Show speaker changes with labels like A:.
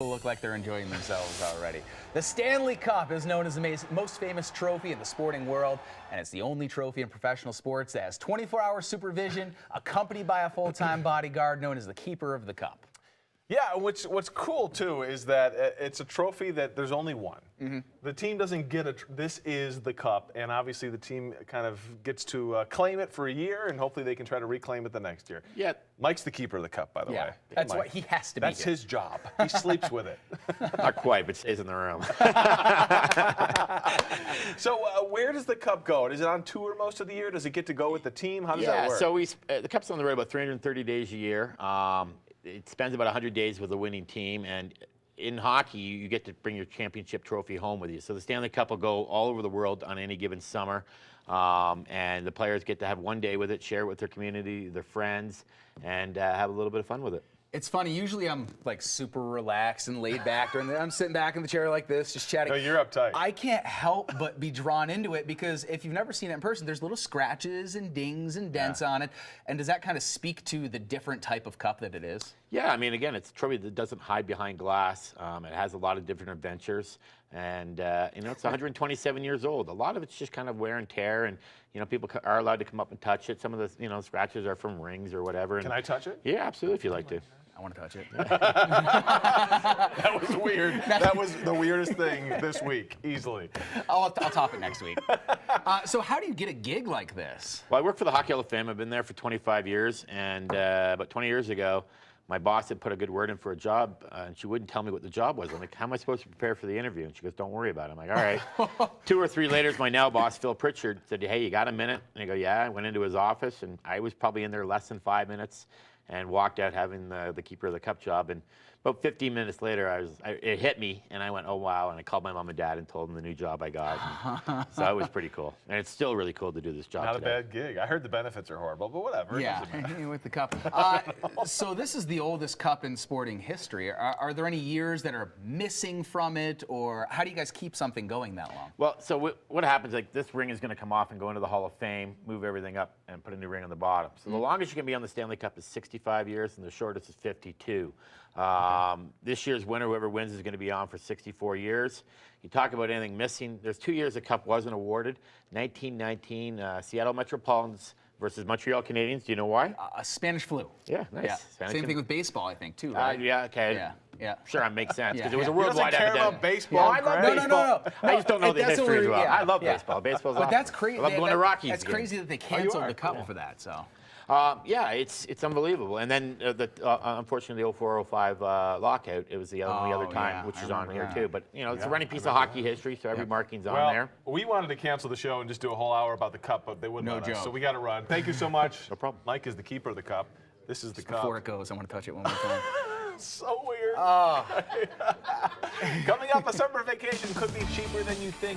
A: Look like they're enjoying themselves already. The Stanley Cup is known as the most famous trophy in the sporting world, and it's the only trophy in professional sports that has 24-hour supervision, accompanied by a full-time bodyguard known as the Keeper of the Cup.
B: Yeah, what's cool too is that it's a trophy that there's only one.
A: Mm-hmm.
B: The team doesn't get this is the cup, and obviously the team kind of gets to claim it for a year, and hopefully they can try to reclaim it the next year.
A: Yeah.
B: Mike's the keeper of the cup, by the way.
A: That's what he has to be.
B: That's his job. He sleeps with it.
C: Not quite, but stays in the room.
B: So where does the cup go? Is it on tour most of the year? Does it get to go with the team? How does that work?
C: So the cup's on the road about 330 days a year. It spends about 100 days with a winning team, and in hockey, you get to bring your championship trophy home with you. So the Stanley Cup will go all over the world on any given summer, and the players get to have one day with it, share it with their community, their friends, and have a little bit of fun with it.
A: It's funny, usually I'm like super relaxed and laid back during I'm sitting back in the chair like this, just chatting.
B: No, you're uptight.
A: I can't help but be drawn into it because if you've never seen it in person, there's little scratches and dings and dents on it. And does that kind of speak to the different type of cup that it is?
C: Yeah, I mean, again, it's a trophy that doesn't hide behind glass. It has a lot of different adventures, and you know, it's 127 years old. A lot of it's just kind of wear and tear, and you know, people are allowed to come up and touch it. Some of the scratches are from rings or whatever.
B: Can I touch it?
C: Yeah, absolutely, if you like to.
A: I want to touch it.
B: That was weird. That was the weirdest thing this week, easily.
A: I'll top it next week. So how do you get a gig like this?
C: Well, I work for the Hockey Hall of Fame. I've been there for 25 years, and about 20 years ago, my boss had put a good word in for a job, and she wouldn't tell me what the job was. I'm like, how am I supposed to prepare for the interview? And she goes, don't worry about it. I'm like, all right. 2 or 3 later, my now boss, Phil Pritchard, said, hey, you got a minute? And I go, yeah. I went into his office, and I was probably in there less than 5 minutes, and walked out having the Keeper of the Cup job. And about 15 minutes later, it hit me, and I went, oh, wow. And I called my mom and dad and told them the new job I got. So it was pretty cool. And it's still really cool to do this job
B: Not
C: today.
B: a bad gig. I heard the benefits are horrible, but whatever.
A: Yeah, with the cup. So this is the oldest cup in sporting history. Are there any years that are missing from it, or how do you guys keep something going that long?
C: Well, so what happens, like this ring is going to come off and go into the Hall of Fame, move everything up, and put a new ring on the bottom. So the longest you can be on the Stanley Cup is 65 years, and the shortest is 52. This year's winner, whoever wins, is going to be on for 64 years. You talk about anything missing. There's 2 years the Cup wasn't awarded. 1919, Seattle Metropolitans versus Montreal Canadiens. Do you know why?
A: Spanish flu.
C: Yeah, nice.
A: Yeah. Same thing with baseball, I think, too, right?
C: Yeah, okay.
A: Yeah.
C: Sure, that makes sense, because
A: Yeah,
C: it was a
A: yeah.
C: worldwide
B: He doesn't care
C: epidemic.
B: about baseball.
C: I love
B: Greg.
C: baseball.
A: No.
C: I just don't know the
A: That's
C: history as
A: only-
C: well.
A: yeah,
C: I love
A: yeah.
C: baseball. Baseball's
A: But
C: awesome.
A: that's crazy.
C: I love going to Rockies
A: That's
C: games.
A: crazy that they canceled
B: are?
A: the cup
B: Cool.
A: for that. So.
C: Yeah, it's unbelievable. And then unfortunately, the 04-05 lockout, it was the only other time,
A: yeah,
C: which
A: I
C: is on
A: remember
C: here
A: that.
C: too. But you know, it's a
B: Yeah,
C: running piece
B: I
C: of
B: remember
C: hockey history, so every marking's on
B: Well,
C: there.
B: we wanted to cancel the show and just do a whole hour about the cup, but they wouldn't
A: No
B: let us,
A: joke.
B: so we got to run. Thank you so much.
C: No problem.
B: Mike is the Keeper of the Cup. This is the cup.
A: Before it goes, I want to touch it one more time.
B: So weird. Coming up, a summer vacation could be cheaper than you think.